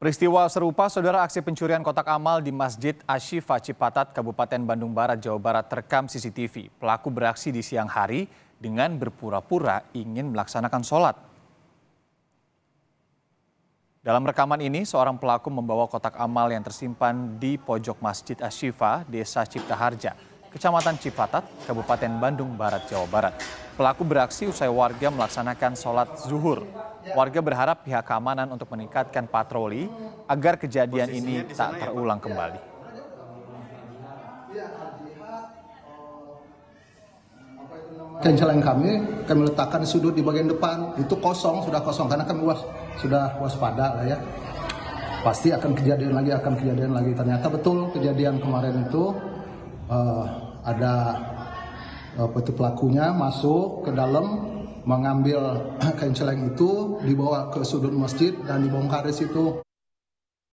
Peristiwa serupa, saudara, aksi pencurian kotak amal di Masjid Asy-Syifa Cipatat, Kabupaten Bandung Barat, Jawa Barat terekam CCTV. Pelaku beraksi di siang hari dengan berpura-pura ingin melaksanakan sholat. Dalam rekaman ini, seorang pelaku membawa kotak amal yang tersimpan di pojok Masjid Asy-Syifa, Desa Cipta Harja, Kecamatan Cipatat, Kabupaten Bandung Barat, Jawa Barat. Pelaku beraksi usai warga melaksanakan sholat zuhur. Warga berharap pihak keamanan untuk meningkatkan patroli agar kejadian ini tak terulang kembali. Kenceleng kami letakkan sudut di bagian depan, itu kosong, sudah kosong karena kami sudah waspada lah ya. Pasti akan kejadian lagi. Ternyata betul kejadian kemarin itu ada pelakunya masuk ke dalam, mengambil kain celeng itu, dibawa ke sudut masjid dan dibongkar di situ.